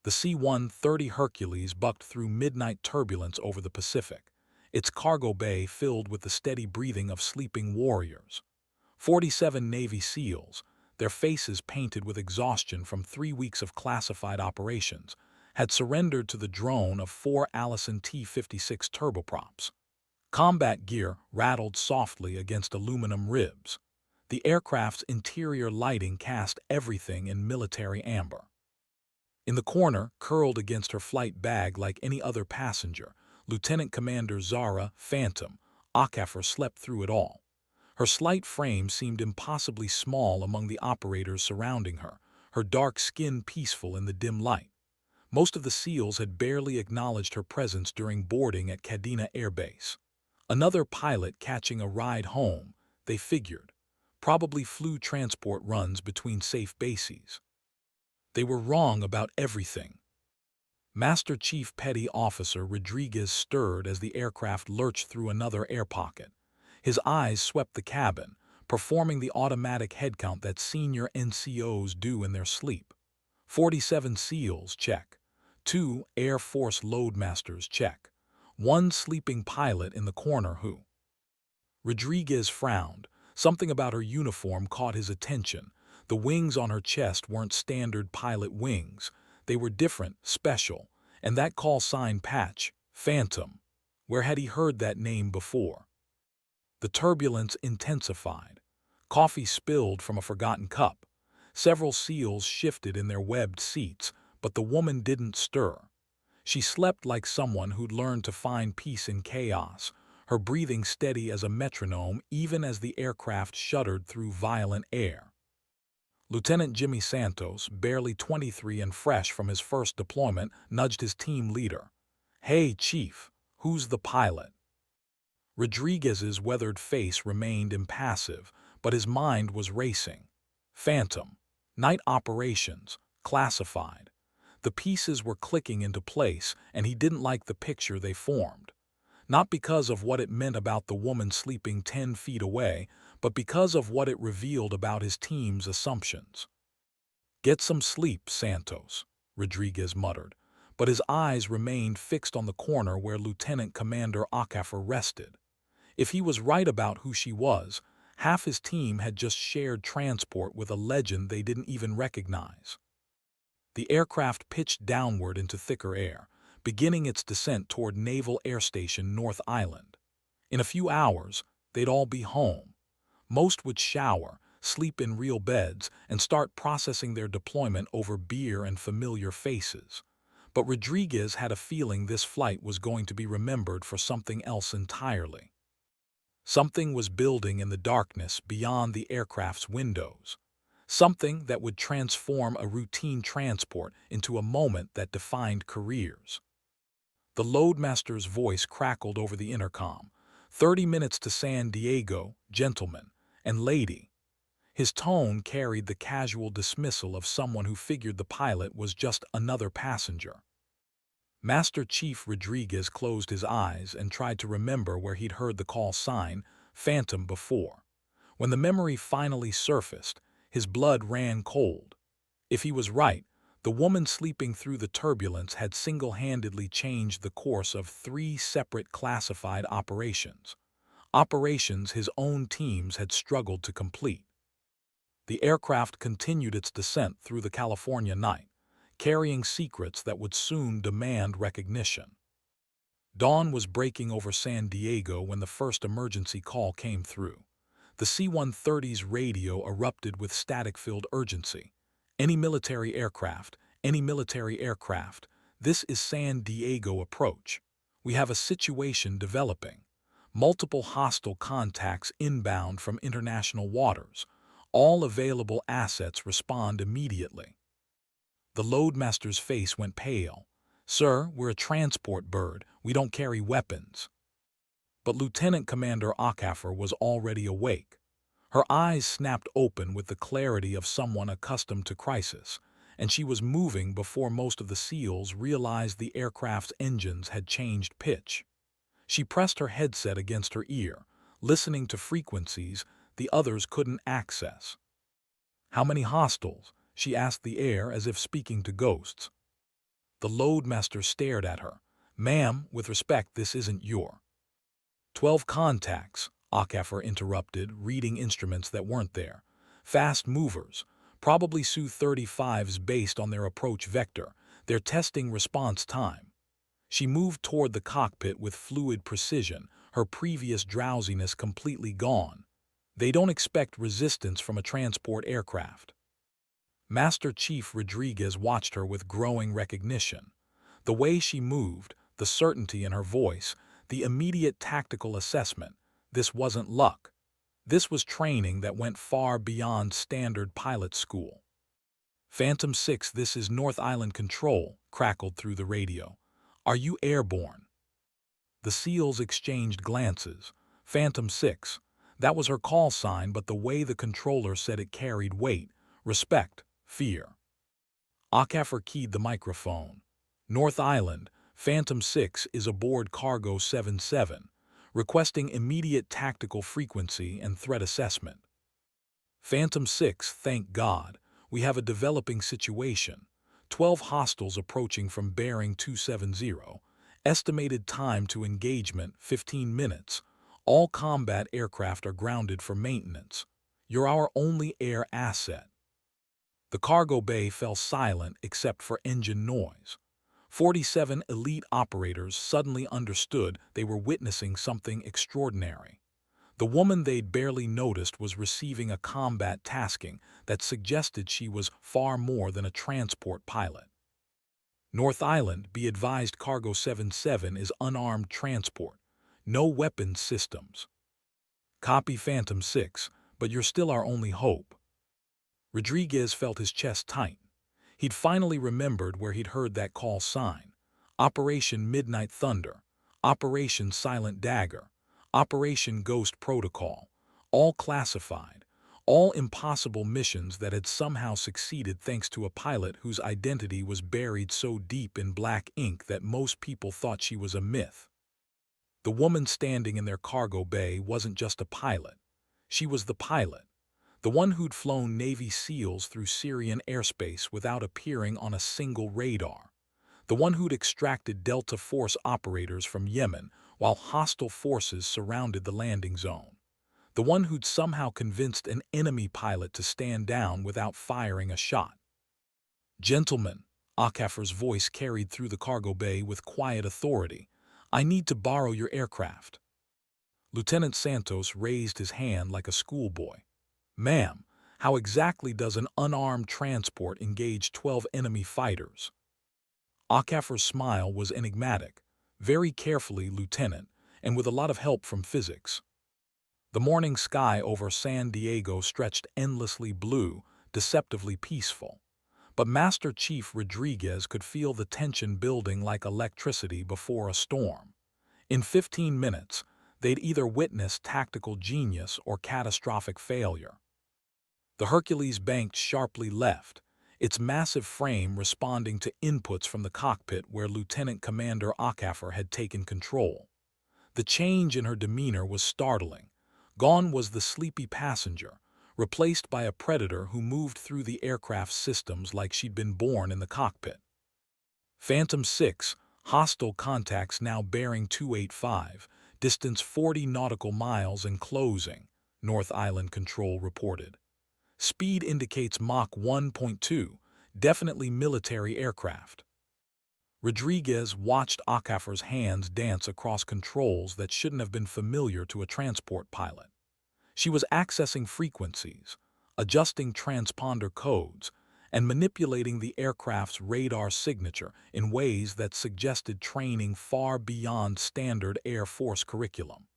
The C-130 Hercules bucked through midnight turbulence over the Pacific, its cargo bay filled with the steady breathing of sleeping warriors. 47 Navy SEALs, their faces painted with exhaustion from 3 weeks of classified operations, had surrendered to the drone of 4 Allison T-56 turboprops. Combat gear rattled softly against aluminum ribs. The aircraft's interior lighting cast everything in military amber. In the corner, curled against her flight bag like any other passenger, Lieutenant Commander Zara Phantom Akafer slept through it all. Her slight frame seemed impossibly small among the operators surrounding her dark skin peaceful in the dim light. Most of the SEALs had barely acknowledged her presence during boarding at Kadena Air Base. Another pilot catching a ride home, they figured. Probably flew transport runs between safe bases. They were wrong about everything. Master Chief Petty Officer Rodriguez stirred as the aircraft lurched through another air pocket. His eyes swept the cabin, performing the automatic head count that senior NCOs do in their sleep. 47 SEALs, check. 2 Air Force Loadmasters, check. 1 sleeping pilot in the corner who. Rodriguez frowned. Something about her uniform caught his attention. The wings on her chest weren't standard pilot wings. They were different, special, and that call sign patch, Phantom. Where had he heard that name before? The turbulence intensified. Coffee spilled from a forgotten cup. Several SEALs shifted in their webbed seats, but the woman didn't stir. She slept like someone who'd learned to find peace in chaos, her breathing steady as a metronome even as the aircraft shuddered through violent air. Lieutenant Jimmy Santos, barely 23 and fresh from his first deployment, nudged his team leader. "Hey, Chief, who's the pilot?" Rodriguez's weathered face remained impassive, but his mind was racing. Phantom. Night operations. Classified. The pieces were clicking into place, and he didn't like the picture they formed. Not because of what it meant about the woman sleeping 10 feet away, but because of what it revealed about his team's assumptions. "Get some sleep, Santos," Rodriguez muttered, but his eyes remained fixed on the corner where Lieutenant Commander Akafer rested. If he was right about who she was, half his team had just shared transport with a legend they didn't even recognize. The aircraft pitched downward into thicker air, beginning its descent toward Naval Air Station North Island. In a few hours, they'd all be home. Most would shower, sleep in real beds, and start processing their deployment over beer and familiar faces. But Rodriguez had a feeling this flight was going to be remembered for something else entirely. Something was building in the darkness beyond the aircraft's windows. Something that would transform a routine transport into a moment that defined careers. The loadmaster's voice crackled over the intercom. 30 minutes to San Diego, gentlemen and lady. His tone carried the casual dismissal of someone who figured the pilot was just another passenger. Master Chief Rodriguez closed his eyes and tried to remember where he'd heard the call sign, Phantom, before. When the memory finally surfaced, his blood ran cold. If he was right, the woman sleeping through the turbulence had single-handedly changed the course of 3 separate classified operations. Operations his own teams had struggled to complete. The aircraft continued its descent through the California night, carrying secrets that would soon demand recognition. Dawn was breaking over San Diego when the first emergency call came through. The C-130's radio erupted with static-filled urgency. Any military aircraft, this is San Diego approach. We have a situation developing. Multiple hostile contacts inbound from international waters. All available assets respond immediately. The loadmaster's face went pale. "Sir, we're a transport bird. We don't carry weapons." But Lieutenant Commander Akafer was already awake. Her eyes snapped open with the clarity of someone accustomed to crisis, and she was moving before most of the SEALs realized the aircraft's engines had changed pitch. She pressed her headset against her ear, listening to frequencies the others couldn't access. "How many hostiles?" she asked the air as if speaking to ghosts. The loadmaster stared at her. "Ma'am, with respect, this isn't your—" 12 contacts, Akafor interrupted, reading instruments that weren't there. "Fast movers, probably Su-35s based on their approach vector. They're testing response time." She moved toward the cockpit with fluid precision, her previous drowsiness completely gone. "They don't expect resistance from a transport aircraft." Master Chief Rodriguez watched her with growing recognition. The way she moved, the certainty in her voice, the immediate tactical assessment. This wasn't luck. This was training that went far beyond standard pilot school. "Phantom 6, this is North Island Control," crackled through the radio. "Are you airborne?" The SEALs exchanged glances. Phantom 6. That was her call sign, but the way the controller said it carried weight, respect, fear. Akafor keyed the microphone. "North Island, Phantom 6 is aboard Cargo 77, requesting immediate tactical frequency and threat assessment." "Phantom 6, thank God. We have a developing situation. 12 hostiles approaching from bearing 270. Estimated time to engagement 15 minutes. All combat aircraft are grounded for maintenance. You're our only air asset." The cargo bay fell silent except for engine noise. 47 elite operators suddenly understood they were witnessing something extraordinary. The woman they'd barely noticed was receiving a combat tasking that suggested she was far more than a transport pilot. "North Island, be advised, Cargo 77 is unarmed transport. No weapons systems." "Copy, Phantom 6, but you're still our only hope." Rodriguez felt his chest tighten. He'd finally remembered where he'd heard that call sign. Operation Midnight Thunder, Operation Silent Dagger, Operation Ghost Protocol, all classified, all impossible missions that had somehow succeeded thanks to a pilot whose identity was buried so deep in black ink that most people thought she was a myth. The woman standing in their cargo bay wasn't just a pilot. She was the pilot. The one who'd flown Navy SEALs through Syrian airspace without appearing on a single radar. The one who'd extracted Delta Force operators from Yemen while hostile forces surrounded the landing zone. The one who'd somehow convinced an enemy pilot to stand down without firing a shot. "Gentlemen," Akafor's voice carried through the cargo bay with quiet authority, "I need to borrow your aircraft." Lieutenant Santos raised his hand like a schoolboy. "Ma'am, how exactly does an unarmed transport engage 12 enemy fighters?" Akafor's smile was enigmatic. "Very carefully, Lieutenant, and with a lot of help from physics." The morning sky over San Diego stretched endlessly blue, deceptively peaceful. But Master Chief Rodriguez could feel the tension building like electricity before a storm. In 15 minutes, they'd either witness tactical genius or catastrophic failure. The Hercules banked sharply left, its massive frame responding to inputs from the cockpit where Lieutenant Commander Akafor had taken control. The change in her demeanor was startling. Gone was the sleepy passenger, replaced by a predator who moved through the aircraft's systems like she'd been born in the cockpit. "Phantom 6, hostile contacts now bearing 285, distance 40 nautical miles and closing," North Island Control reported. "Speed indicates Mach 1.2, definitely military aircraft." Rodriguez watched Akafor's hands dance across controls that shouldn't have been familiar to a transport pilot. She was accessing frequencies, adjusting transponder codes, and manipulating the aircraft's radar signature in ways that suggested training far beyond standard Air Force curriculum.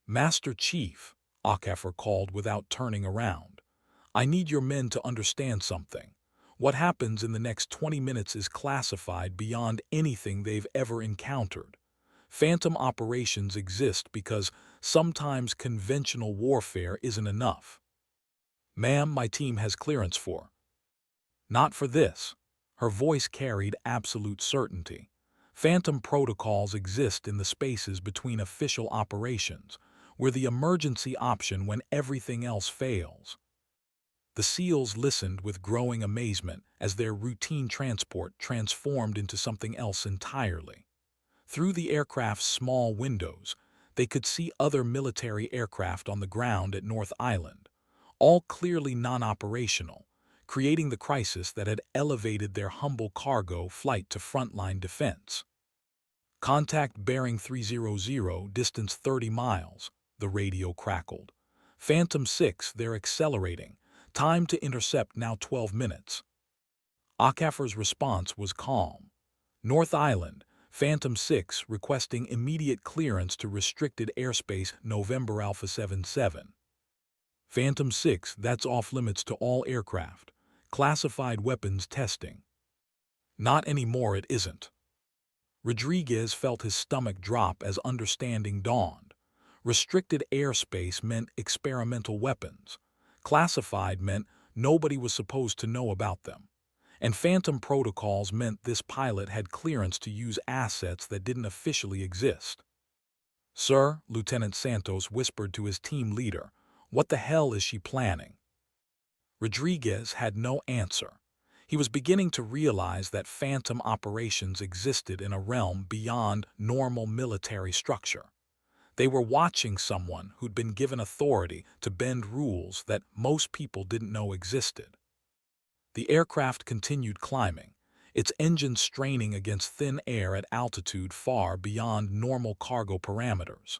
"Master Chief," Akafor called without turning around, "I need your men to understand something. What happens in the next 20 minutes is classified beyond anything they've ever encountered. Phantom operations exist because sometimes conventional warfare isn't enough." "Ma'am, my team has clearance for—" "Not for this." Her voice carried absolute certainty. "Phantom protocols exist in the spaces between official operations. We're the emergency option when everything else fails." The SEALs listened with growing amazement as their routine transport transformed into something else entirely. Through the aircraft's small windows, they could see other military aircraft on the ground at North Island, all clearly non-operational, creating the crisis that had elevated their humble cargo flight to frontline defense. "Contact bearing 300, distance 30 miles, the radio crackled. "Phantom 6, they're accelerating. Time to intercept now 12 minutes. Akafar's response was calm. "North Island, Phantom 6 requesting immediate clearance to restricted airspace November Alpha 77. "Phantom 6, that's off-limits to all aircraft. Classified weapons testing." "Not anymore, it isn't." Rodriguez felt his stomach drop as understanding dawned. Restricted airspace meant experimental weapons. Classified meant nobody was supposed to know about them. And Phantom protocols meant this pilot had clearance to use assets that didn't officially exist. "Sir," Lieutenant Santos whispered to his team leader, "what the hell is she planning?" Rodriguez had no answer. He was beginning to realize that Phantom operations existed in a realm beyond normal military structure. They were watching someone who'd been given authority to bend rules that most people didn't know existed. The aircraft continued climbing, its engines straining against thin air at altitude far beyond normal cargo parameters.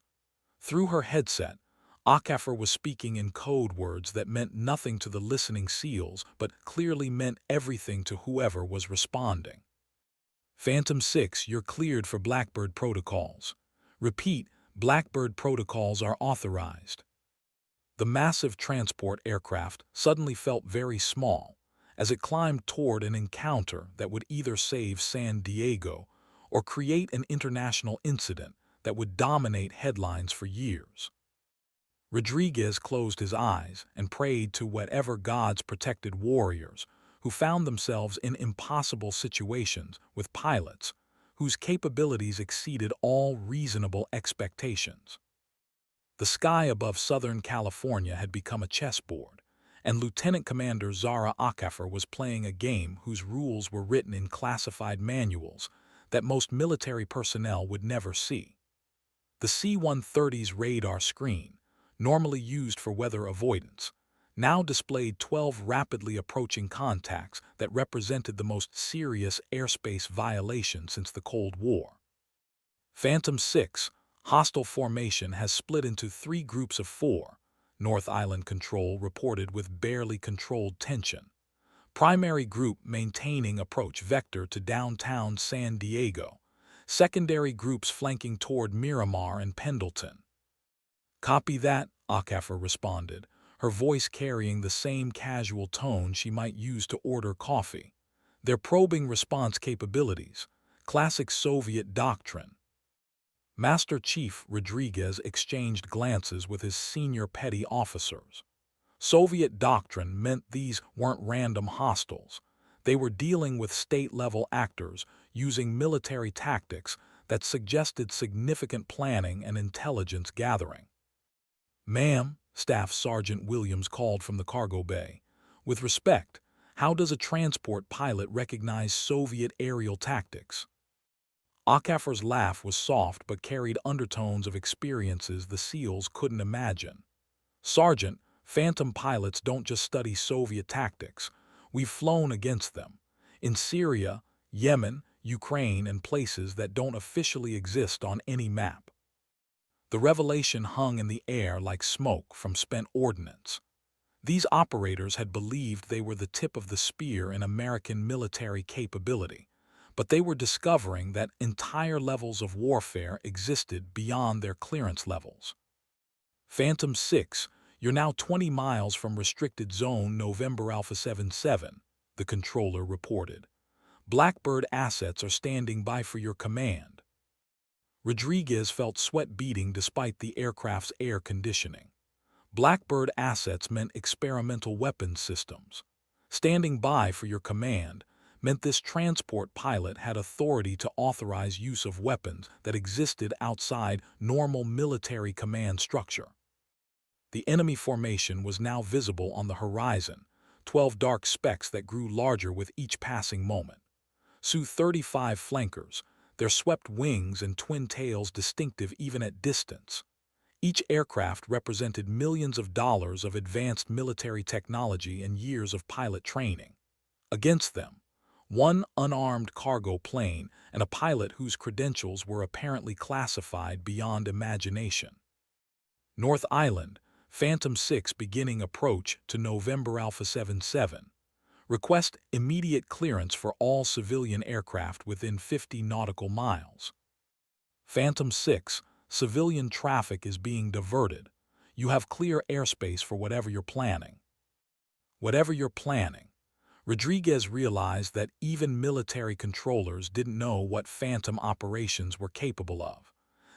Through her headset, Akafor was speaking in code words that meant nothing to the listening SEALs but clearly meant everything to whoever was responding. "Phantom 6, you're cleared for Blackbird protocols. Repeat, Blackbird protocols are authorized." The massive transport aircraft suddenly felt very small as it climbed toward an encounter that would either save San Diego or create an international incident that would dominate headlines for years. Rodriguez closed his eyes and prayed to whatever gods protected warriors who found themselves in impossible situations with pilots whose capabilities exceeded all reasonable expectations. The sky above Southern California had become a chessboard, and Lieutenant Commander Zara Akafor was playing a game whose rules were written in classified manuals that most military personnel would never see. The C-130's radar screen, normally used for weather avoidance, now displayed 12 rapidly approaching contacts that represented the most serious airspace violation since the Cold War. "Phantom 6, hostile formation has split into 3 groups of 4, North Island Control reported with barely controlled tension. Primary group maintaining approach vector to downtown San Diego. Secondary groups flanking toward Miramar and Pendleton." "Copy that," Akafor responded, her voice carrying the same casual tone she might use to order coffee. "They're probing response capabilities. Classic Soviet doctrine." Master Chief Rodriguez exchanged glances with his senior petty officers. Soviet doctrine meant these weren't random hostiles. They were dealing with state-level actors using military tactics that suggested significant planning and intelligence gathering. "Ma'am," Staff Sergeant Williams called from the cargo bay, "with respect, how does a transport pilot recognize Soviet aerial tactics?" Akafor's laugh was soft but carried undertones of experiences the SEALs couldn't imagine. "Sergeant, Phantom pilots don't just study Soviet tactics. We've flown against them. In Syria, Yemen, Ukraine, and places that don't officially exist on any map." The revelation hung in the air like smoke from spent ordnance. These operators had believed they were the tip of the spear in American military capability, but they were discovering that entire levels of warfare existed beyond their clearance levels. "Phantom 6, you're now 20 miles from restricted zone November Alpha 77, the controller reported. "Blackbird assets are standing by for your command." Rodriguez felt sweat beading despite the aircraft's air conditioning. Blackbird assets meant experimental weapons systems. Standing by for your command meant this transport pilot had authority to authorize use of weapons that existed outside normal military command structure. The enemy formation was now visible on the horizon, 12 dark specks that grew larger with each passing moment. Su-35 flankers, their swept wings and twin tails distinctive even at distance. Each aircraft represented millions of dollars of advanced military technology and years of pilot training. Against them, one unarmed cargo plane and a pilot whose credentials were apparently classified beyond imagination. North Island, Phantom 6 beginning approach to November Alpha 77. Request immediate clearance for all civilian aircraft within 50 nautical miles. Phantom 6, civilian traffic is being diverted. You have clear airspace for whatever you're planning. Whatever you're planning. Rodriguez realized that even military controllers didn't know what phantom operations were capable of.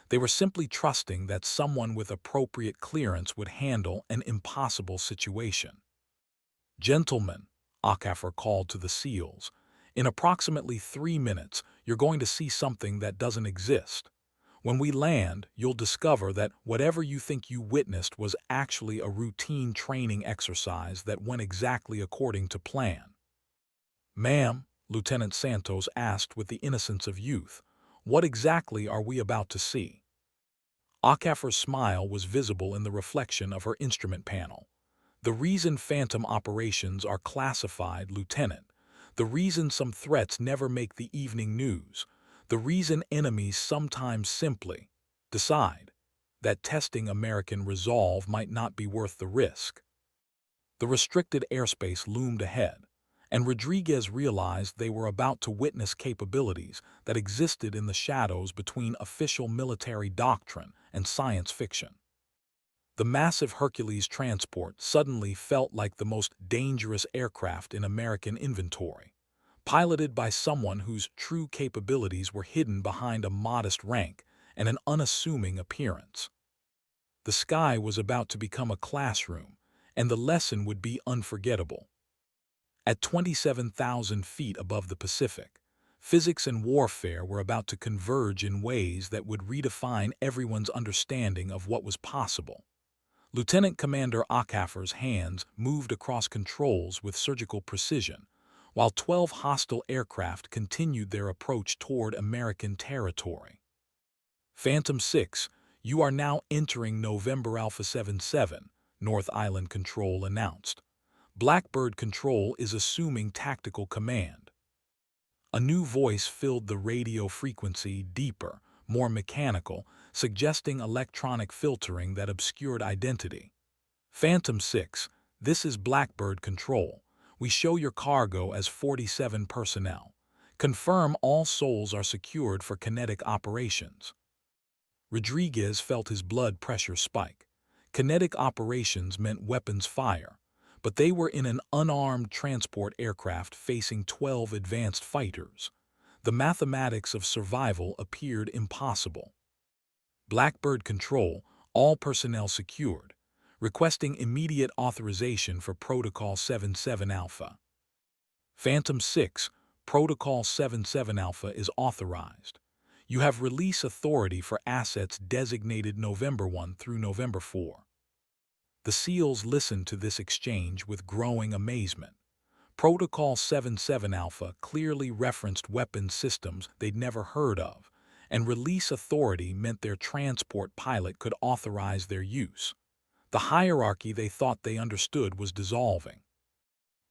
They were simply trusting that someone with appropriate clearance would handle an impossible situation. Gentlemen, Okafor called to the SEALs, in approximately 3 minutes, you're going to see something that doesn't exist. When we land, you'll discover that whatever you think you witnessed was actually a routine training exercise that went exactly according to plan. Ma'am, Lieutenant Santos asked with the innocence of youth, what exactly are we about to see? Okafor's smile was visible in the reflection of her instrument panel. The reason phantom operations are classified, Lieutenant. The reason some threats never make the evening news. The reason enemies sometimes simply decide that testing American resolve might not be worth the risk. The restricted airspace loomed ahead, and Rodriguez realized they were about to witness capabilities that existed in the shadows between official military doctrine and science fiction. The massive Hercules transport suddenly felt like the most dangerous aircraft in American inventory, piloted by someone whose true capabilities were hidden behind a modest rank and an unassuming appearance. The sky was about to become a classroom, and the lesson would be unforgettable. At 27,000 feet above the Pacific, physics and warfare were about to converge in ways that would redefine everyone's understanding of what was possible. Lieutenant Commander Okafor's hands moved across controls with surgical precision, while 12 hostile aircraft continued their approach toward American territory. Phantom 6, you are now entering November Alpha 77, North Island Control announced. Blackbird Control is assuming tactical command. A new voice filled the radio frequency, deeper, more mechanical, suggesting electronic filtering that obscured identity. Phantom 6, this is Blackbird Control. We show your cargo as 47 personnel. Confirm all souls are secured for kinetic operations. Rodriguez felt his blood pressure spike. Kinetic operations meant weapons fire, but they were in an unarmed transport aircraft facing 12 advanced fighters. The mathematics of survival appeared impossible. Blackbird Control, all personnel secured, requesting immediate authorization for Protocol 77 Alpha. Phantom 6, Protocol 77 Alpha is authorized. You have release authority for assets designated November 1 through November 4. The SEALs listened to this exchange with growing amazement. Protocol 77 Alpha clearly referenced weapons systems they'd never heard of, and release authority meant their transport pilot could authorize their use. The hierarchy they thought they understood was dissolving.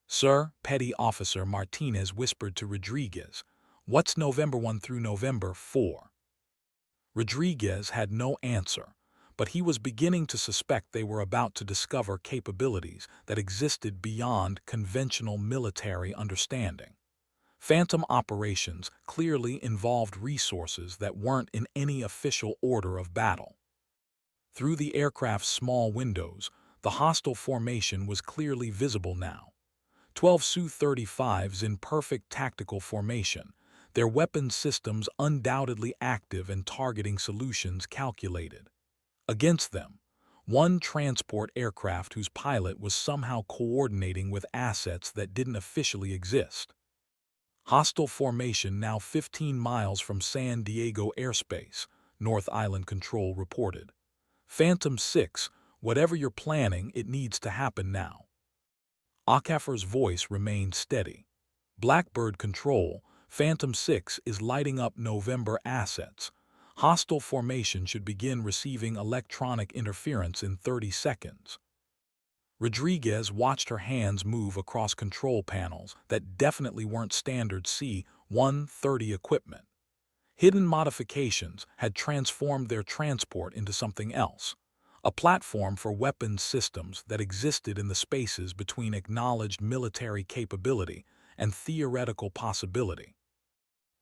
Sir, Petty Officer Martinez whispered to Rodriguez, what's November 1 through November 4? Rodriguez had no answer, but he was beginning to suspect they were about to discover capabilities that existed beyond conventional military understanding. Phantom operations clearly involved resources that weren't in any official order of battle. Through the aircraft's small windows, the hostile formation was clearly visible now. 12 Su-35s in perfect tactical formation, their weapons systems undoubtedly active and targeting solutions calculated. Against them, one transport aircraft whose pilot was somehow coordinating with assets that didn't officially exist. Hostile formation now 15 miles from San Diego airspace, North Island Control reported. Phantom 6, whatever you're planning, it needs to happen now. Akafer's voice remained steady. Blackbird Control, Phantom 6 is lighting up November assets. Hostile formation should begin receiving electronic interference in 30 seconds. Rodriguez watched her hands move across control panels that definitely weren't standard C-130 equipment. Hidden modifications had transformed their transport into something else, a platform for weapons systems that existed in the spaces between acknowledged military capability and theoretical possibility.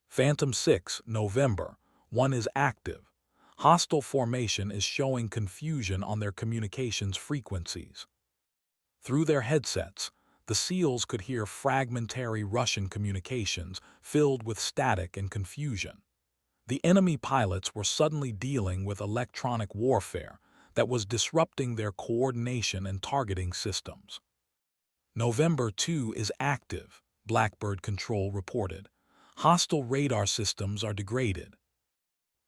Phantom 6, November 1 is active. Hostile formation is showing confusion on their communications frequencies. Through their headsets, the SEALs could hear fragmentary Russian communications filled with static and confusion. The enemy pilots were suddenly dealing with electronic warfare that was disrupting their coordination and targeting systems. November 2 is active, Blackbird Control reported. Hostile radar systems are degraded.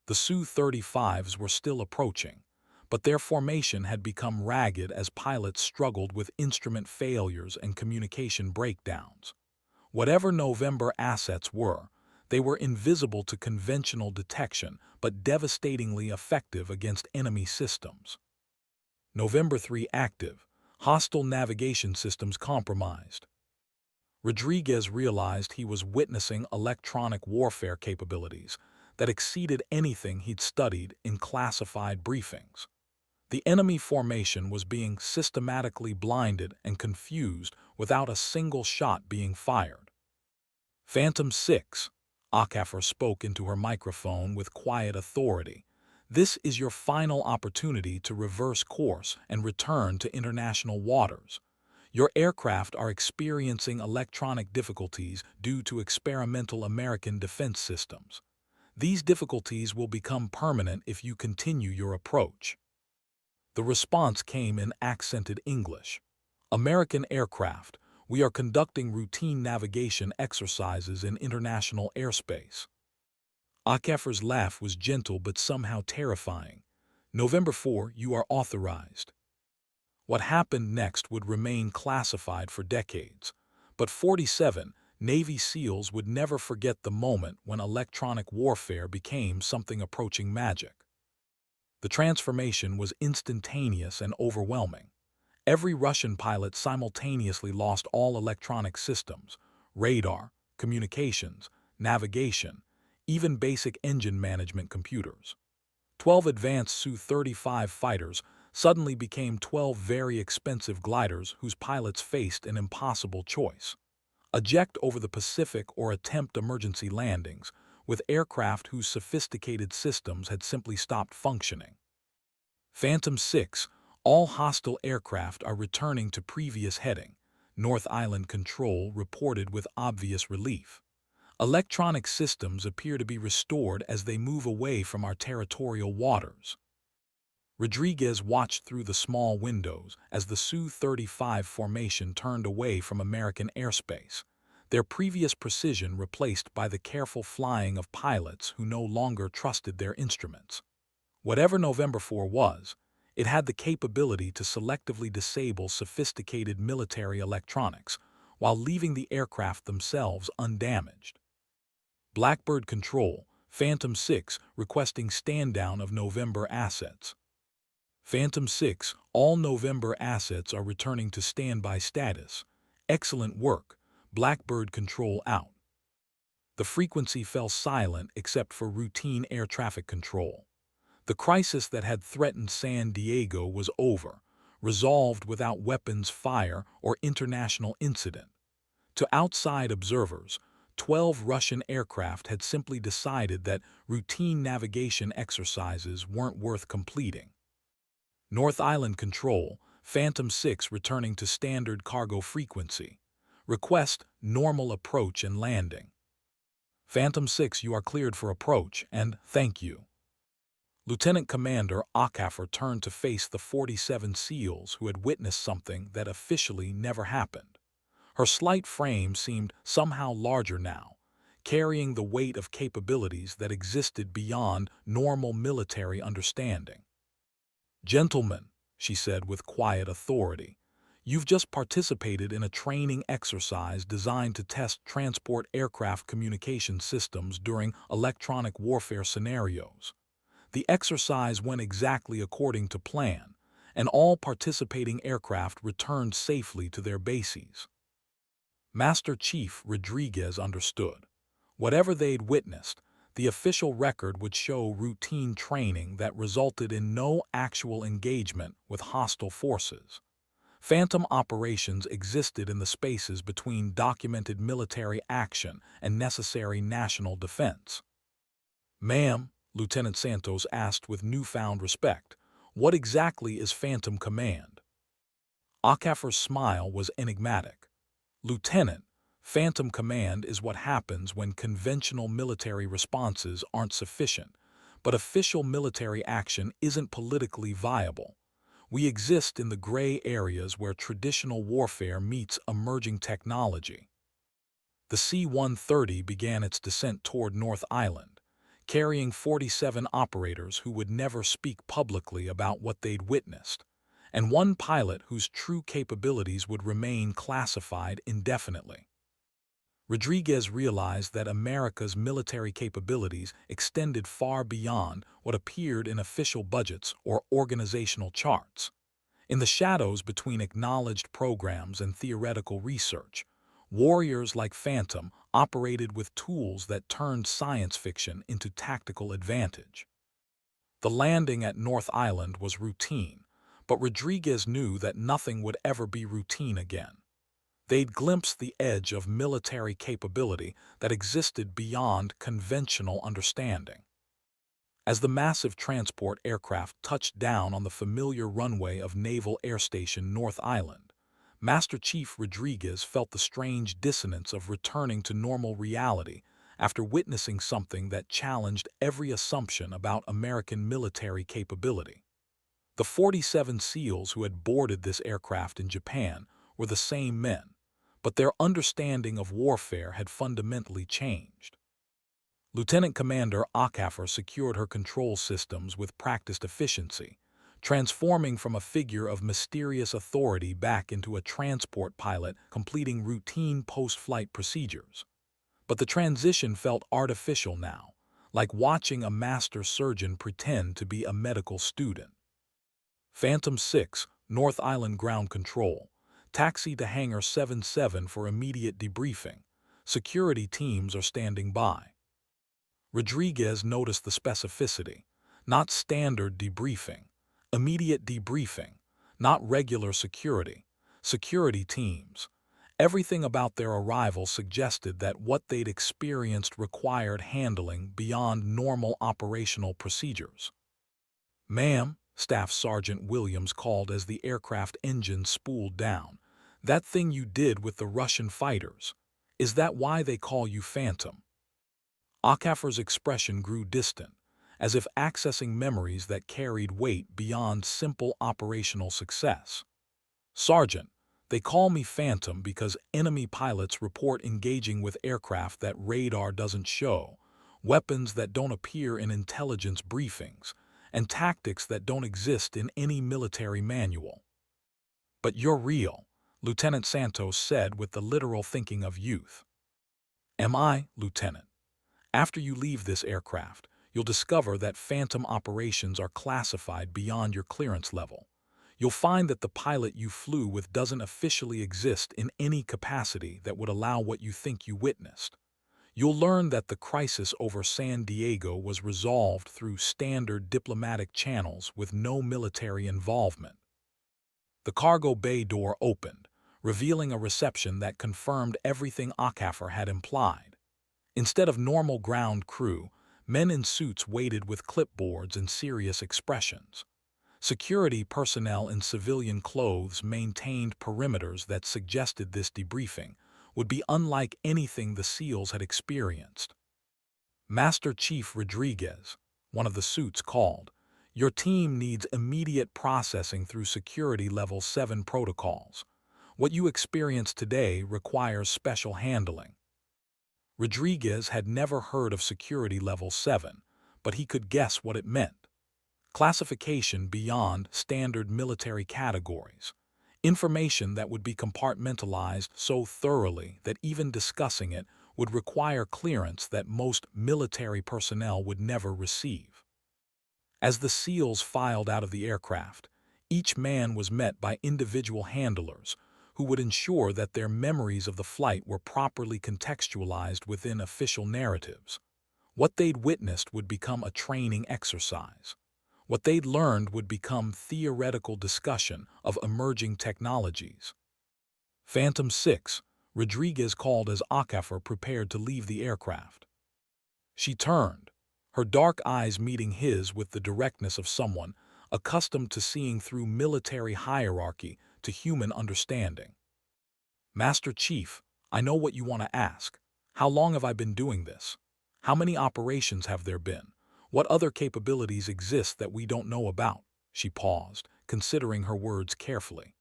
The Su-35s were still approaching, but their formation had become ragged as pilots struggled with instrument failures and communication breakdowns. Whatever November assets were, they were invisible to conventional detection but devastatingly effective against enemy systems. November 3 active. Hostile navigation systems compromised. Rodriguez realized he was witnessing electronic warfare capabilities that exceeded anything he'd studied in classified briefings. The enemy formation was being systematically blinded and confused without a single shot being fired. Phantom 6, Akafer spoke into her microphone with quiet authority. This is your final opportunity to reverse course and return to international waters. Your aircraft are experiencing electronic difficulties due to experimental American defense systems. These difficulties will become permanent if you continue your approach. The response came in accented English. American aircraft, we are conducting routine navigation exercises in international airspace. Akafer's laugh was gentle but somehow terrifying. November 4, you are authorized. What happened next would remain classified for decades, but 47 Navy SEALs would never forget the moment when electronic warfare became something approaching magic. The transformation was instantaneous and overwhelming. Every Russian pilot simultaneously lost all electronic systems, radar, communications, navigation, even basic engine management computers. 12 advanced Su-35 fighters suddenly became 12 very expensive gliders whose pilots faced an impossible choice. Eject over the Pacific or attempt emergency landings with aircraft whose sophisticated systems had simply stopped functioning. Phantom 6, all hostile aircraft are returning to previous heading, North Island Control reported with obvious relief. Electronic systems appear to be restored as they move away from our territorial waters. Rodriguez watched through the small windows as the Su-35 formation turned away from American airspace, their previous precision replaced by the careful flying of pilots who no longer trusted their instruments. Whatever November 4 was, it had the capability to selectively disable sophisticated military electronics while leaving the aircraft themselves undamaged. Blackbird Control, Phantom 6 requesting stand-down of November assets. Phantom 6, all November assets are returning to standby status. Excellent work. Blackbird Control out. The frequency fell silent except for routine air traffic control. The crisis that had threatened San Diego was over, resolved without weapons fire or international incident. To outside observers, 12 Russian aircraft had simply decided that routine navigation exercises weren't worth completing. North Island Control, Phantom 6 returning to standard cargo frequency. Request normal approach and landing. Phantom 6, you are cleared for approach, and thank you. Lieutenant Commander Akafer turned to face the 47 SEALs who had witnessed something that officially never happened. Her slight frame seemed somehow larger now, carrying the weight of capabilities that existed beyond normal military understanding. Gentlemen, she said with quiet authority, You've just participated in a training exercise designed to test transport aircraft communication systems during electronic warfare scenarios. The exercise went exactly according to plan, and all participating aircraft returned safely to their bases. Master Chief Rodriguez understood. Whatever they'd witnessed, the official record would show routine training that resulted in no actual engagement with hostile forces. Phantom operations existed in the spaces between documented military action and necessary national defense. "Ma'am," Lieutenant Santos asked with newfound respect, "what exactly is Phantom Command?" Akafer's smile was enigmatic. "Lieutenant, Phantom Command is what happens when conventional military responses aren't sufficient, but official military action isn't politically viable. We exist in the gray areas where traditional warfare meets emerging technology." The C-130 began its descent toward North Island, carrying 47 operators who would never speak publicly about what they'd witnessed, and one pilot whose true capabilities would remain classified indefinitely. Rodriguez realized that America's military capabilities extended far beyond what appeared in official budgets or organizational charts. In the shadows between acknowledged programs and theoretical research, warriors like Phantom operated with tools that turned science fiction into tactical advantage. The landing at North Island was routine, but Rodriguez knew that nothing would ever be routine again. They'd glimpsed the edge of military capability that existed beyond conventional understanding. As the massive transport aircraft touched down on the familiar runway of Naval Air Station North Island, Master Chief Rodriguez felt the strange dissonance of returning to normal reality after witnessing something that challenged every assumption about American military capability. The 47 SEALs who had boarded this aircraft in Japan were the same men, but their understanding of warfare had fundamentally changed. Lieutenant Commander Akafer secured her control systems with practiced efficiency, transforming from a figure of mysterious authority back into a transport pilot completing routine post-flight procedures. But the transition felt artificial now, like watching a master surgeon pretend to be a medical student. Phantom 6, North Island Ground Control. Taxi to Hangar 77 for immediate debriefing. Security teams are standing by. Rodriguez noticed the specificity. Not standard debriefing. Immediate debriefing. Not regular security. Security teams. Everything about their arrival suggested that what they'd experienced required handling beyond normal operational procedures. "Ma'am," Staff Sergeant Williams called as the aircraft engine spooled down, "that thing you did with the Russian fighters, is that why they call you Phantom?" Akafer's expression grew distant, as if accessing memories that carried weight beyond simple operational success. "Sergeant, they call me Phantom because enemy pilots report engaging with aircraft that radar doesn't show, weapons that don't appear in intelligence briefings, and tactics that don't exist in any military manual." "But you're real," Lieutenant Santos said with the literal thinking of youth. "Am I, Lieutenant? After you leave this aircraft, you'll discover that Phantom operations are classified beyond your clearance level. You'll find that the pilot you flew with doesn't officially exist in any capacity that would allow what you think you witnessed. You'll learn that the crisis over San Diego was resolved through standard diplomatic channels with no military involvement." The cargo bay door opened, revealing a reception that confirmed everything Akafer had implied. Instead of normal ground crew, men in suits waited with clipboards and serious expressions. Security personnel in civilian clothes maintained perimeters that suggested this debriefing would be unlike anything the SEALs had experienced. "Master Chief Rodriguez," one of the suits called, "your team needs immediate processing through Security Level 7 protocols. What you experienced today requires special handling." Rodriguez had never heard of Security Level 7, but he could guess what it meant. Classification beyond standard military categories. Information that would be compartmentalized so thoroughly that even discussing it would require clearance that most military personnel would never receive. As the SEALs filed out of the aircraft, each man was met by individual handlers who would ensure that their memories of the flight were properly contextualized within official narratives. What they'd witnessed would become a training exercise. What they'd learned would become theoretical discussion of emerging technologies. Phantom 6, Rodriguez called as Akafor prepared to leave the aircraft. She turned, her dark eyes meeting his with the directness of someone accustomed to seeing through military hierarchy to human understanding. Master Chief, I know what you want to ask. How long have I been doing this? How many operations have there been? What other capabilities exist that we don't know about? She paused, considering her words carefully.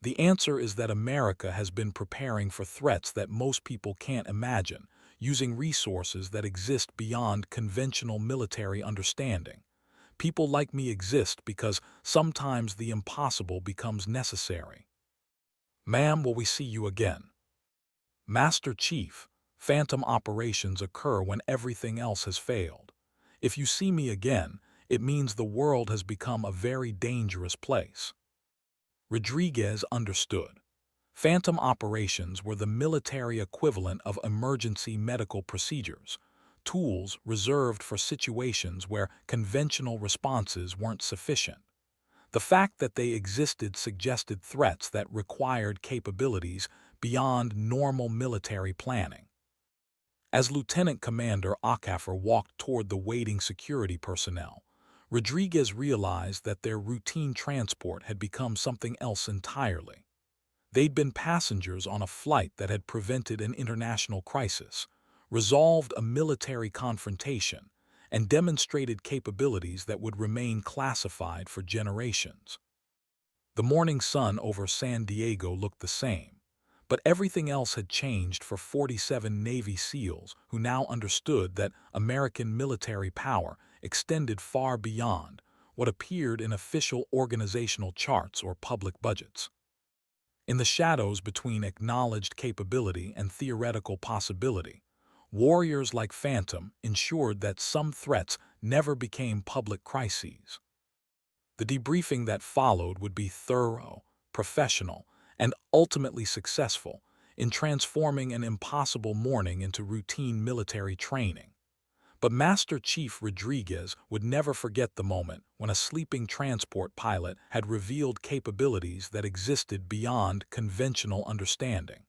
The answer is that America has been preparing for threats that most people can't imagine, using resources that exist beyond conventional military understanding. People like me exist because sometimes the impossible becomes necessary. Ma'am, will we see you again? Master Chief, phantom operations occur when everything else has failed. If you see me again, it means the world has become a very dangerous place. Rodriguez understood. Phantom operations were the military equivalent of emergency medical procedures, tools reserved for situations where conventional responses weren't sufficient. The fact that they existed suggested threats that required capabilities beyond normal military planning. As Lieutenant Commander Akafor walked toward the waiting security personnel, Rodriguez realized that their routine transport had become something else entirely. They'd been passengers on a flight that had prevented an international crisis, resolved a military confrontation, and demonstrated capabilities that would remain classified for generations. The morning sun over San Diego looked the same, but everything else had changed for 47 Navy SEALs who now understood that American military power extended far beyond what appeared in official organizational charts or public budgets. In the shadows between acknowledged capability and theoretical possibility, warriors like Phantom ensured that some threats never became public crises. The debriefing that followed would be thorough, professional, and ultimately successful in transforming an impossible morning into routine military training. But Master Chief Rodriguez would never forget the moment when a sleeping transport pilot had revealed capabilities that existed beyond conventional understanding.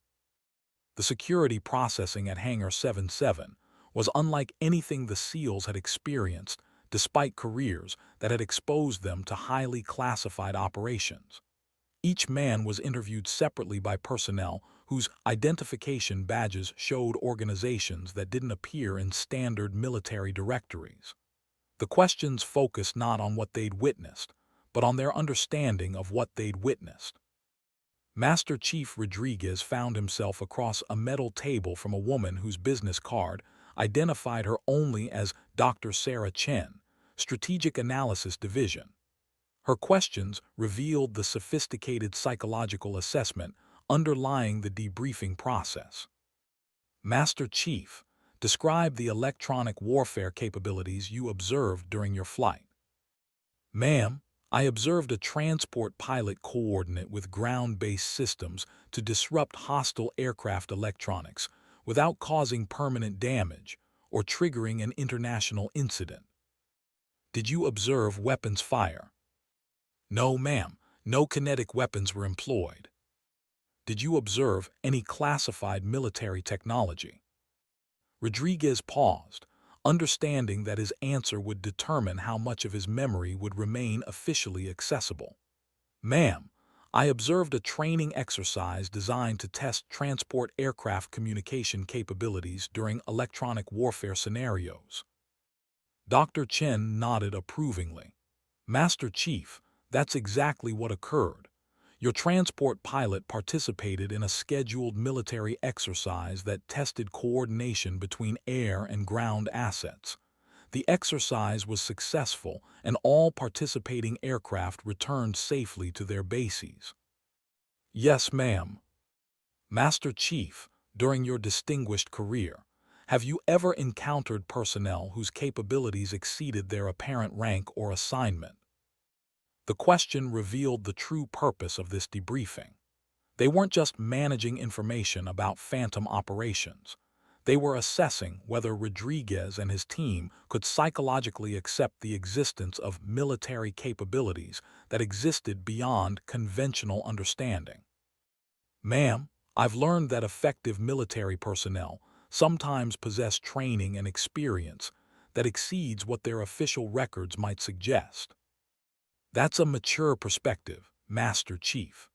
The security processing at Hangar 77 was unlike anything the SEALs had experienced, despite careers that had exposed them to highly classified operations. Each man was interviewed separately by personnel whose identification badges showed organizations that didn't appear in standard military directories. The questions focused not on what they'd witnessed, but on their understanding of what they'd witnessed. Master Chief Rodriguez found himself across a metal table from a woman whose business card identified her only as Dr. Sarah Chen, Strategic Analysis Division. Her questions revealed the sophisticated psychological assessment underlying the debriefing process. Master Chief, describe the electronic warfare capabilities you observed during your flight. Ma'am, I observed a transport pilot coordinate with ground-based systems to disrupt hostile aircraft electronics without causing permanent damage or triggering an international incident. Did you observe weapons fire? No, ma'am, no kinetic weapons were employed. Did you observe any classified military technology? Rodriguez paused, understanding that his answer would determine how much of his memory would remain officially accessible. Ma'am, I observed a training exercise designed to test transport aircraft communication capabilities during electronic warfare scenarios. Dr. Chen nodded approvingly. Master Chief, that's exactly what occurred. Your transport pilot participated in a scheduled military exercise that tested coordination between air and ground assets. The exercise was successful, and all participating aircraft returned safely to their bases. Yes, ma'am. Master Chief, during your distinguished career, have you ever encountered personnel whose capabilities exceeded their apparent rank or assignment? The question revealed the true purpose of this debriefing. They weren't just managing information about phantom operations. They were assessing whether Rodriguez and his team could psychologically accept the existence of military capabilities that existed beyond conventional understanding. Ma'am, I've learned that effective military personnel sometimes possess training and experience that exceeds what their official records might suggest. That's a mature perspective, Master Chief.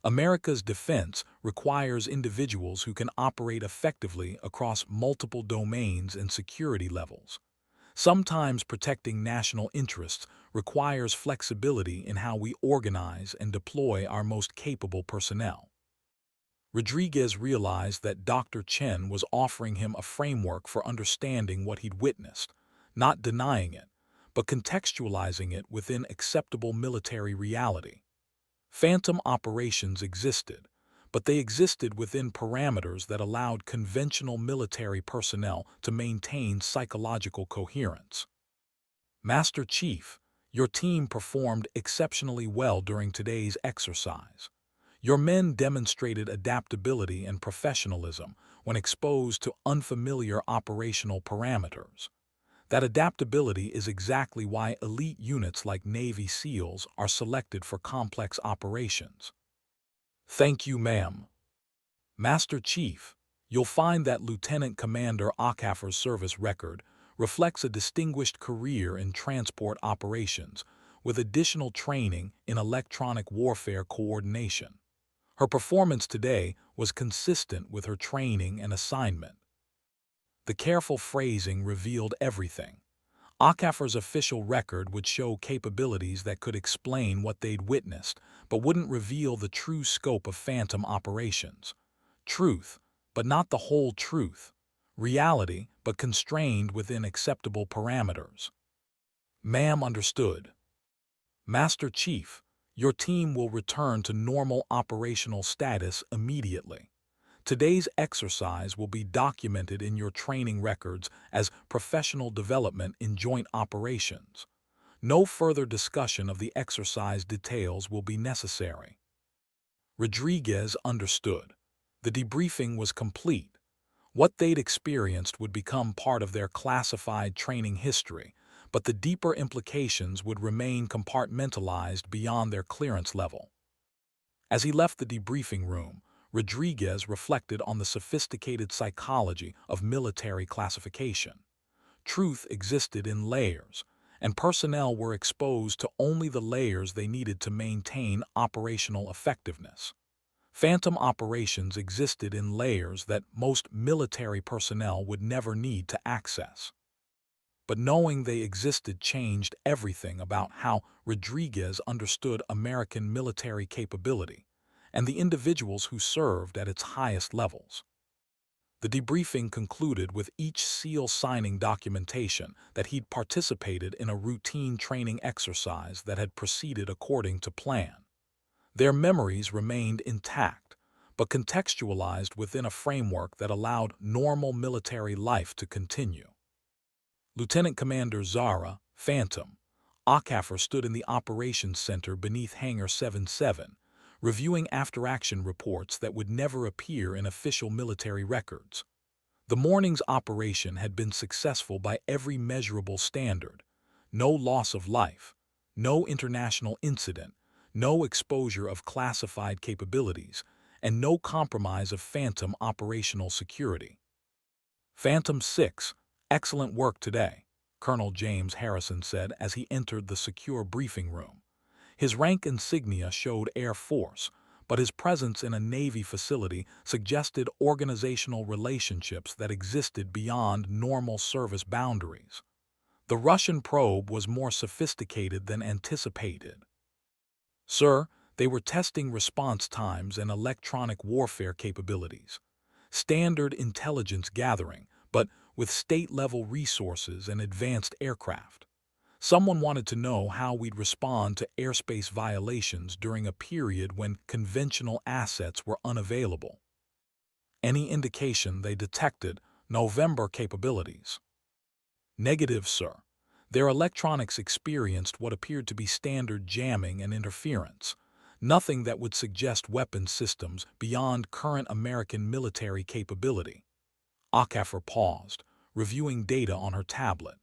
America's defense requires individuals who can operate effectively across multiple domains and security levels. Sometimes protecting national interests requires flexibility in how we organize and deploy our most capable personnel. Rodriguez realized that Dr. Chen was offering him a framework for understanding what he'd witnessed, not denying it, but contextualizing it within acceptable military reality. Phantom operations existed, but they existed within parameters that allowed conventional military personnel to maintain psychological coherence. Master Chief, your team performed exceptionally well during today's exercise. Your men demonstrated adaptability and professionalism when exposed to unfamiliar operational parameters. That adaptability is exactly why elite units like Navy SEALs are selected for complex operations. Thank you, ma'am. Master Chief, you'll find that Lieutenant Commander Akaffer's service record reflects a distinguished career in transport operations with additional training in electronic warfare coordination. Her performance today was consistent with her training and assignment. The careful phrasing revealed everything. Akaffer's official record would show capabilities that could explain what they'd witnessed, but wouldn't reveal the true scope of phantom operations. Truth, but not the whole truth. Reality, but constrained within acceptable parameters. Ma'am, understood. Master Chief, your team will return to normal operational status immediately. Today's exercise will be documented in your training records as professional development in joint operations. No further discussion of the exercise details will be necessary. Rodriguez understood. The debriefing was complete. What they'd experienced would become part of their classified training history, but the deeper implications would remain compartmentalized beyond their clearance level. As he left the debriefing room, Rodriguez reflected on the sophisticated psychology of military classification. Truth existed in layers, and personnel were exposed to only the layers they needed to maintain operational effectiveness. Phantom operations existed in layers that most military personnel would never need to access. But knowing they existed changed everything about how Rodriguez understood American military capability and the individuals who served at its highest levels. The debriefing concluded with each SEAL signing documentation that he'd participated in a routine training exercise that had proceeded according to plan. Their memories remained intact, but contextualized within a framework that allowed normal military life to continue. Lieutenant Commander Zara, Phantom, Akaffer stood in the operations center beneath Hangar 77, reviewing after-action reports that would never appear in official military records. The morning's operation had been successful by every measurable standard. No loss of life, no international incident, no exposure of classified capabilities, and no compromise of Phantom operational security. Phantom 6, excellent work today, Colonel James Harrison said as he entered the secure briefing room. His rank insignia showed Air Force, but his presence in a Navy facility suggested organizational relationships that existed beyond normal service boundaries. The Russian probe was more sophisticated than anticipated. Sir, they were testing response times and electronic warfare capabilities. Standard intelligence gathering, but with state-level resources and advanced aircraft. Someone wanted to know how we'd respond to airspace violations during a period when conventional assets were unavailable. Any indication they detected November capabilities? Negative, sir. Their electronics experienced what appeared to be standard jamming and interference, nothing that would suggest weapon systems beyond current American military capability. Akafor paused, reviewing data on her tablet.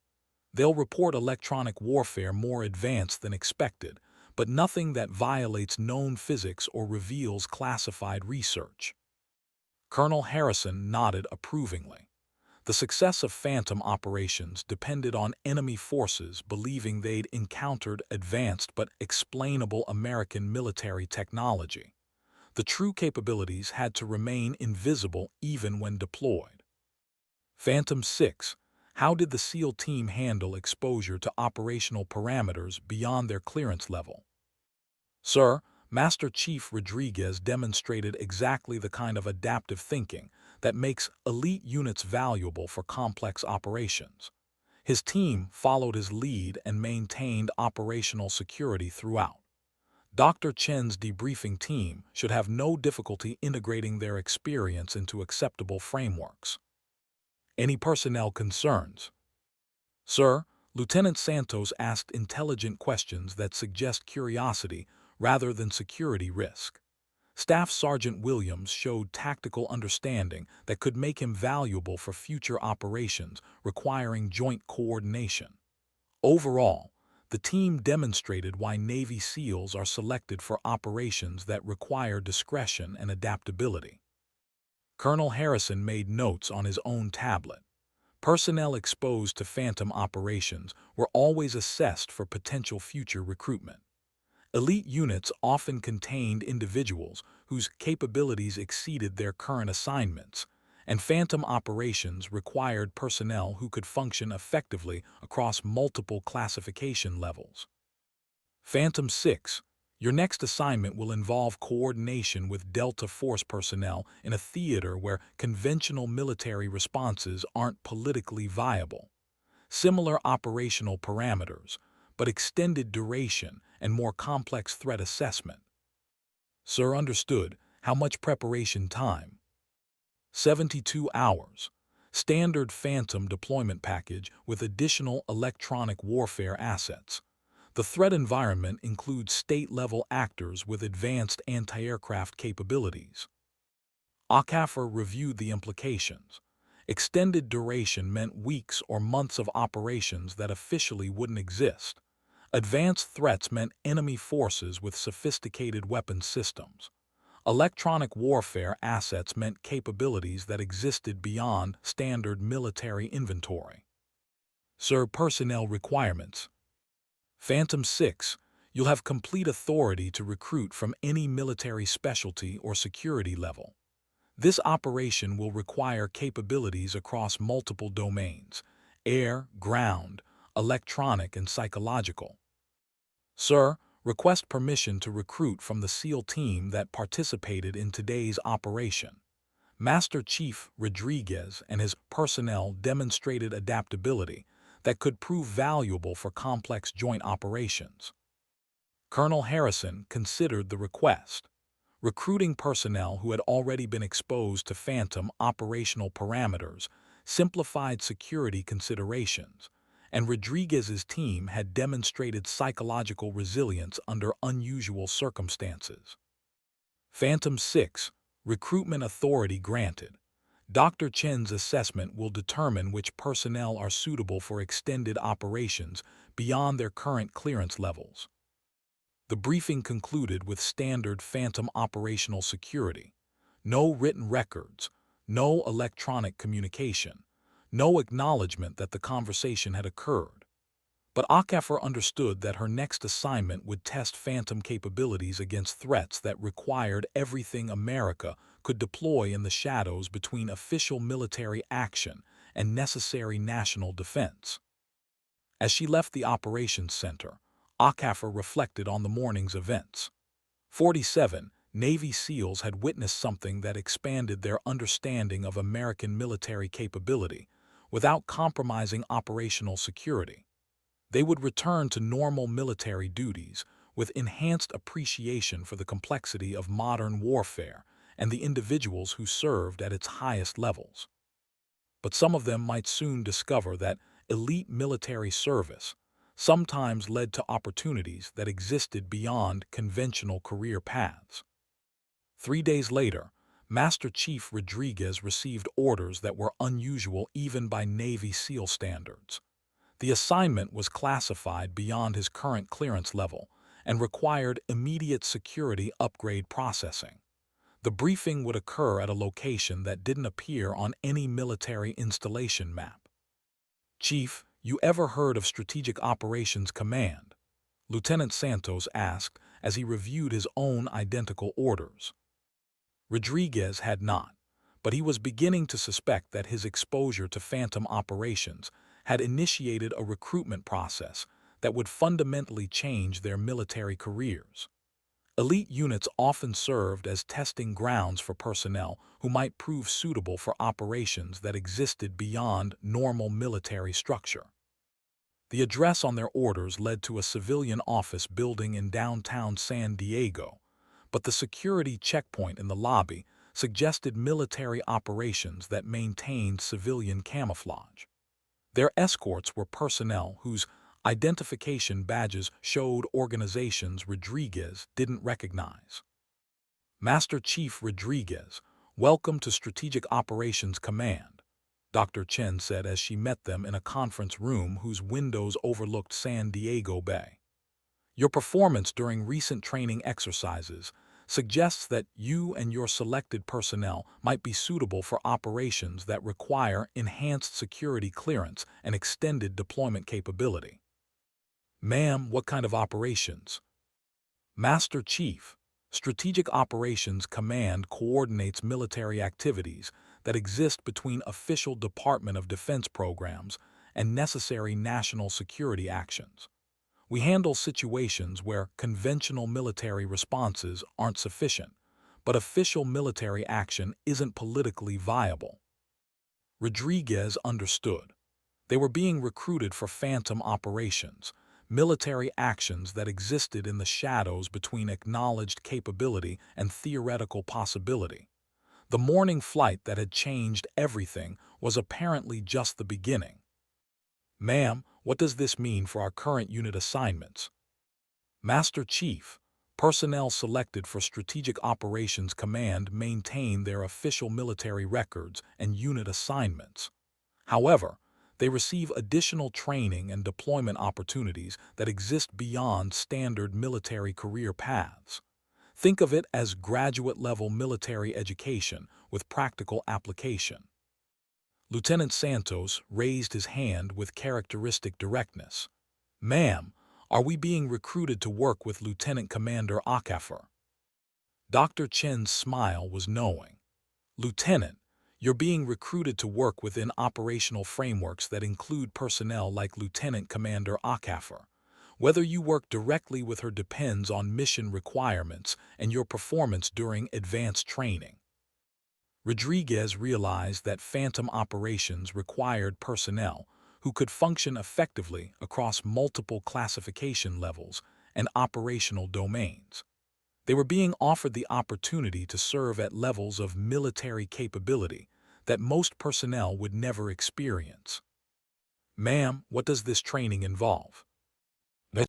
They'll report electronic warfare more advanced than expected, but nothing that violates known physics or reveals classified research. Colonel Harrison nodded approvingly. The success of Phantom operations depended on enemy forces believing they'd encountered advanced but explainable American military technology. The true capabilities had to remain invisible even when deployed. Phantom 6. How did the SEAL team handle exposure to operational parameters beyond their clearance level? Sir, Master Chief Rodriguez demonstrated exactly the kind of adaptive thinking that makes elite units valuable for complex operations. His team followed his lead and maintained operational security throughout. Dr. Chen's debriefing team should have no difficulty integrating their experience into acceptable frameworks. Any personnel concerns? Sir, Lieutenant Santos asked intelligent questions that suggest curiosity rather than security risk. Staff Sergeant Williams showed tactical understanding that could make him valuable for future operations requiring joint coordination. Overall, the team demonstrated why Navy SEALs are selected for operations that require discretion and adaptability. Colonel Harrison made notes on his own tablet. Personnel exposed to Phantom operations were always assessed for potential future recruitment. Elite units often contained individuals whose capabilities exceeded their current assignments, and Phantom operations required personnel who could function effectively across multiple classification levels. Phantom 6. Your next assignment will involve coordination with Delta Force personnel in a theater where conventional military responses aren't politically viable. Similar operational parameters, but extended duration and more complex threat assessment. Sir, understood. How much preparation time? 72 hours. Standard Phantom deployment package with additional electronic warfare assets. The threat environment includes state-level actors with advanced anti-aircraft capabilities. Akafor reviewed the implications. Extended duration meant weeks or months of operations that officially wouldn't exist. Advanced threats meant enemy forces with sophisticated weapon systems. Electronic warfare assets meant capabilities that existed beyond standard military inventory. Sir, personnel requirements. Phantom 6. You'll have complete authority to recruit from any military specialty or security level. This operation will require capabilities across multiple domains: air, ground, electronic, and psychological. Sir, request permission to recruit from the SEAL team that participated in today's operation. Master Chief Rodriguez and his personnel demonstrated adaptability that could prove valuable for complex joint operations. Colonel Harrison considered the request. Recruiting personnel who had already been exposed to Phantom operational parameters simplified security considerations, and Rodriguez's team had demonstrated psychological resilience under unusual circumstances. Phantom 6. Recruitment authority granted. Dr. Chen's assessment will determine which personnel are suitable for extended operations beyond their current clearance levels. The briefing concluded with standard Phantom operational security. No written records, no electronic communication, no acknowledgement that the conversation had occurred. But Akafor understood that her next assignment would test Phantom capabilities against threats that required everything America could deploy in the shadows between official military action and necessary national defense. As she left the operations center, Akafor reflected on the morning's events. 47 Navy SEALs had witnessed something that expanded their understanding of American military capability without compromising operational security. They would return to normal military duties with enhanced appreciation for the complexity of modern warfare and the individuals who served at its highest levels. But some of them might soon discover that elite military service sometimes led to opportunities that existed beyond conventional career paths. 3 days later, Master Chief Rodriguez received orders that were unusual even by Navy SEAL standards. The assignment was classified beyond his current clearance level and required immediate security upgrade processing. The briefing would occur at a location that didn't appear on any military installation map. "Chief, you ever heard of Strategic Operations Command?" Lieutenant Santos asked as he reviewed his own identical orders. Rodriguez had not, but he was beginning to suspect that his exposure to phantom operations had initiated a recruitment process that would fundamentally change their military careers. Elite units often served as testing grounds for personnel who might prove suitable for operations that existed beyond normal military structure. The address on their orders led to a civilian office building in downtown San Diego, but the security checkpoint in the lobby suggested military operations that maintained civilian camouflage. Their escorts were personnel whose identification badges showed organizations Rodriguez didn't recognize. "Master Chief Rodriguez, welcome to Strategic Operations Command," Dr. Chen said as she met them in a conference room whose windows overlooked San Diego Bay. "Your performance during recent training exercises suggests that you and your selected personnel might be suitable for operations that require enhanced security clearance and extended deployment capability." "Ma'am, what kind of operations?" "Master Chief, Strategic Operations Command coordinates military activities that exist between official Department of Defense programs and necessary national security actions. We handle situations where conventional military responses aren't sufficient, but official military action isn't politically viable." Rodriguez understood. They were being recruited for phantom operations, military actions that existed in the shadows between acknowledged capability and theoretical possibility. The morning flight that had changed everything was apparently just the beginning. "Ma'am, what does this mean for our current unit assignments?" "Master Chief, personnel selected for Strategic Operations Command maintain their official military records and unit assignments. However, they receive additional training and deployment opportunities that exist beyond standard military career paths. Think of it as graduate-level military education with practical application." Lieutenant Santos raised his hand with characteristic directness. "Ma'am, are we being recruited to work with Lieutenant Commander Akafor?" Dr. Chen's smile was knowing. "Lieutenant, you're being recruited to work within operational frameworks that include personnel like Lieutenant Commander Akafor. Whether you work directly with her depends on mission requirements and your performance during advanced training." Rodriguez realized that phantom operations required personnel who could function effectively across multiple classification levels and operational domains. They were being offered the opportunity to serve at levels of military capability that most personnel would never experience. "Ma'am, what does this training involve?"